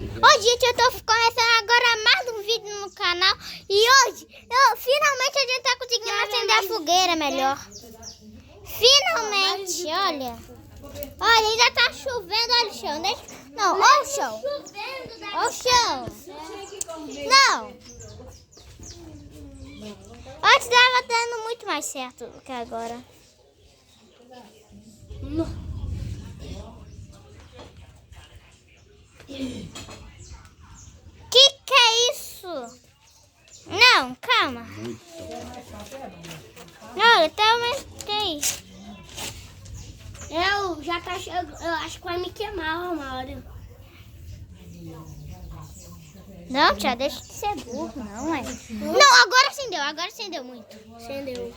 Oi, gente, eu tô começando agora mais um vídeo no canal. E hoje, finalmente a gente tá conseguindo acender a fogueira melhor. Finalmente, olha. Olha, ainda tá chovendo, olha o chão. Não, olha o chão. Olha o chão. Não. Antes tava dando muito mais certo do que agora. Que é isso? Não, calma. Não, tá mais que é isso? Eu já tá chegando, eu acho que vai me queimar uma hora. Não, tia, deixa de ser burro, não, é. Não, agora acendeu muito. Acendeu.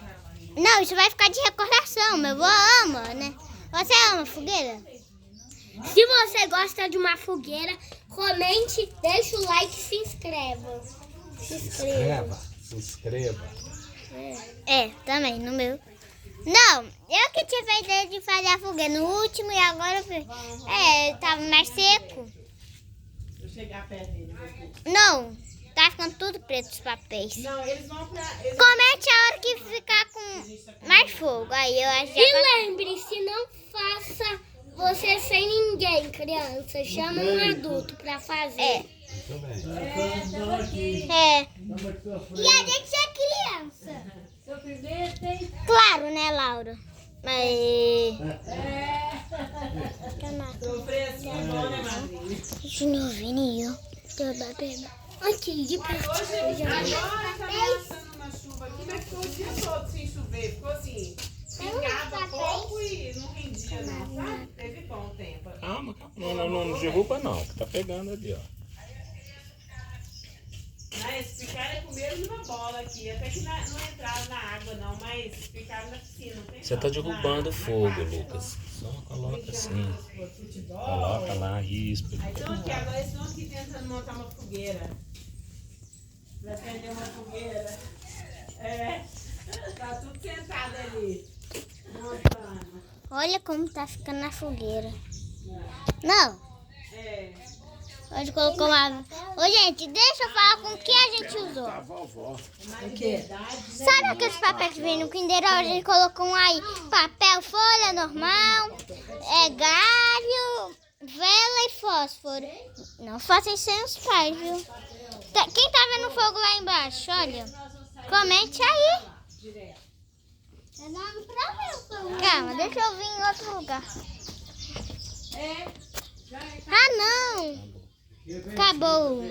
Não, isso vai ficar de recordação, meu avô ama, né? Você ama fogueira? Se você gosta de uma fogueira, comente, deixa o like e se inscreva. Se inscreva. É, também, no meu. Não, eu que tive a ideia de fazer a fogueira no último e agora tava mais seco. Eu chegar perto deles aqui. Não, tá ficando tudo preto os papéis. Não, eles vão pra... Comente a hora que ficar com mais fogo. Aí eu acho que E lembre-se, não faça você sem ninguém, criança. Chama um adulto pra fazer. Muito bem. E a gente é criança. Claro, né, Laura? Mas... Sofrer assim é bom, né, madrinha? De novinho. Antes de Mas hoje, agora tá ameaçando uma chuva aqui, mas ficou o dia todo sem chover. Ficou assim, pingava pouco e não rendia, não, sabe? Teve bom tempo. Calma, calma. Não derruba não, que tá pegando ali, ó. Mas ficaram com medo de uma bola aqui. Até que não entraram na água, não, mas ficaram na piscina. Você tá derrubando o fogo, Lucas. Só coloca assim. Coloca lá, isso. Aí estão aqui, agora eles estão aqui tentando montar uma fogueira. Pra acender uma fogueira. Tá tudo sentado ali. Montando. Olha como tá ficando na fogueira. Não. Hoje colocou uma... Ô, gente, deixa eu falar com o que a gente usou. A vovó. Sabe aqueles papéis que vem no Kinder? A gente colocou aí papel, folha normal, galho, vela e fósforo. Não façam sem os pais, viu? Quem tá vendo fogo lá embaixo, olha, comente aí. Calma, deixa eu vir em outro lugar. Ah, não. Acabou.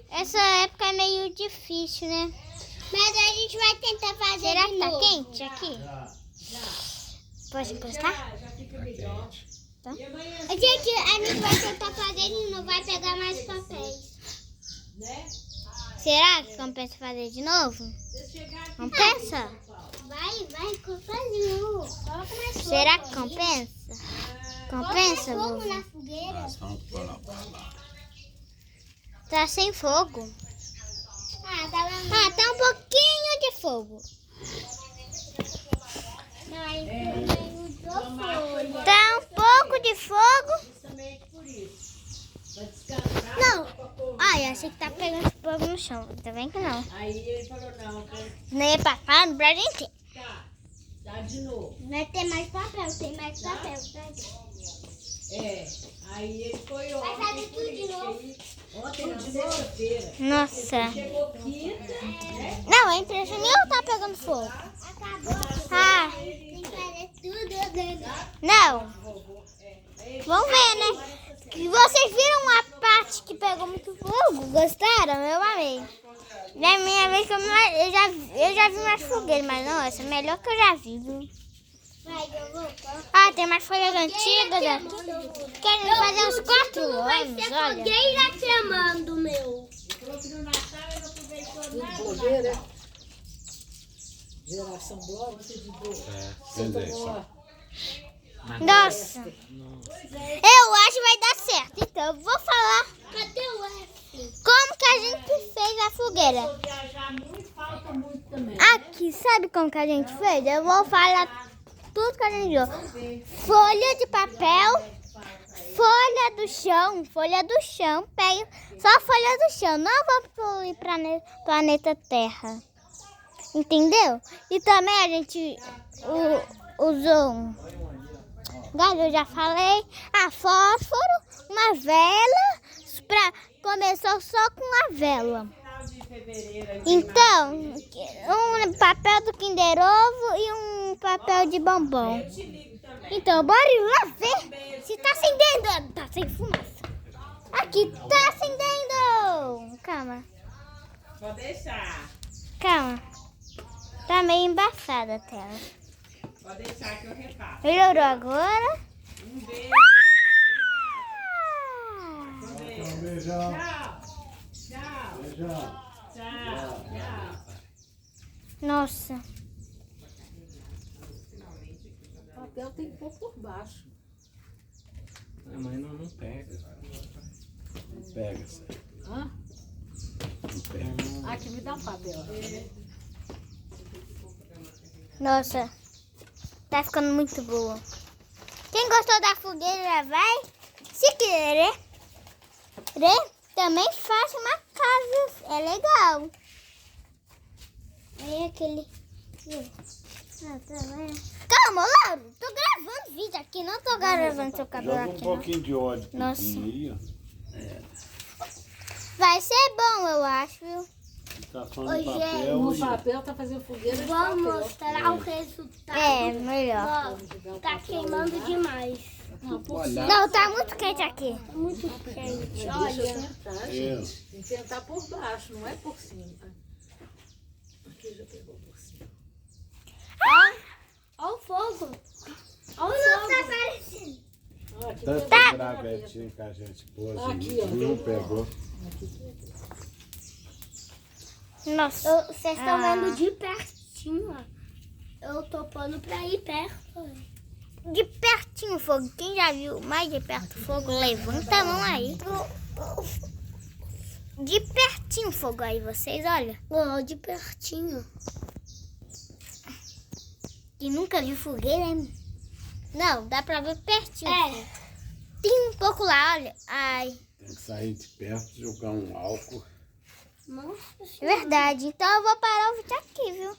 Essa época é meio difícil, né? Mas a gente vai tentar fazer. Será que tá quente aqui? Pode encostar? Tá. Gente, a gente vai tentar fazer e não vai pegar mais papéis. Será que compensa fazer de novo? Compensa? Vai, faz de novo. Coloca mais fogo. Será que compensa? Compensa, fogo vô? na fogueira. Tá sem fogo. Tá um pouquinho de fogo. Tá um pouco de fogo. Não. Ai, achei que tá pegando fogo no chão. Tá vendo que não? Aí ele falou, não, Não ia passar pra gente. tá de novo. Vai ter mais papel, tem mais papel. Aí ele foi Vai ontem. fazer tudo de novo. Ontem, na sexta-feira. Nossa. Chegou quinta, Não, é impressionante tá pegando fogo. Acabou. Ah, Tem que fazer tudo. não. Vamos ver, né? E vocês viram a parte que pegou muito fogo? Gostaram? Eu amei. Na minha vez que eu já vi mais fogueiras, mas não, essa é a melhor que eu já vi, viu? Ah, tem mais folhas antigas aqui. Querem fazer uns 4 anos, olha. Fogueira queimando, meu. Geração Blog, você de boa. Nossa. Eu acho que vai dar certo. Então, eu vou falar Cadê o F? como que a gente fez a fogueira. Viajar muito, falta muito também. Aqui, sabe como que a gente fez? Eu vou falar tudo que a gente usou. Folha de papel, folha do chão. Folha do chão. Pega só folha do chão. Não vamos pro planeta Terra. Entendeu? E também a gente usou galho, eu já falei. Fósforo, uma vela. Começou só com a vela. Então, um papel do Kinder Ovo e um papel de bombom. Então, bora lá ver se tá acendendo. Tá sem fumaça. Aqui tá acendendo. Calma. Pode deixar. Calma. Tá meio embaçada a tela. Pode deixar que eu repasso. Melhorou agora? Um beijo. Beijão. Tchau. Beijão. Tchau. Nossa. O papel tem que pôr por baixo. Mas não pega. Não pega, sério. Hã? Não pega. Aqui, me dá um papel. Nossa. Tá ficando muito boa. Quem gostou da fogueira vai, se querer, também faz uma casa. É legal. Aí aquele... Calma, Lauro. Tô gravando vídeo aqui. Não tô gravando seu cabelo Joga um aqui, não. pouquinho de óleo. Nossa. Aí, ó. Vai ser bom, eu acho, viu? Tá só Ô, no papel. O e- papel tá fazendo fogueira de Vamos papel. mostrar o resultado. É, melhor. Vamos jogar o Tá papel queimando lá. demais. Não, por Olhar. Não, tá muito quente aqui. Tá muito quente. Deixa eu Olha. tentar, É. gente. Tem que tentar por baixo, não é por cima. Aqui já pegou por cima. Olha o fogo. Olha Não o tá fogo. aparecendo. Ó, aqui Tanto pegou. gravetinho que a gente pôs Aqui, ó, não pegou. pegou. Aqui pegou. Nossa. Vocês estão vendo de pertinho, ó. Eu tô pondo pra ir perto. De pertinho o fogo. Quem já viu mais de perto o fogo, levanta a mão aí. De pertinho o fogo aí, vocês, olha. Ó, de pertinho. Que nunca viu fogueira, hein? Não, dá pra ver pertinho. É. Tem um pouco lá, olha. Ai, Tem que sair de perto, jogar um álcool. Nossa verdade. Então eu vou parar o vídeo aqui, viu?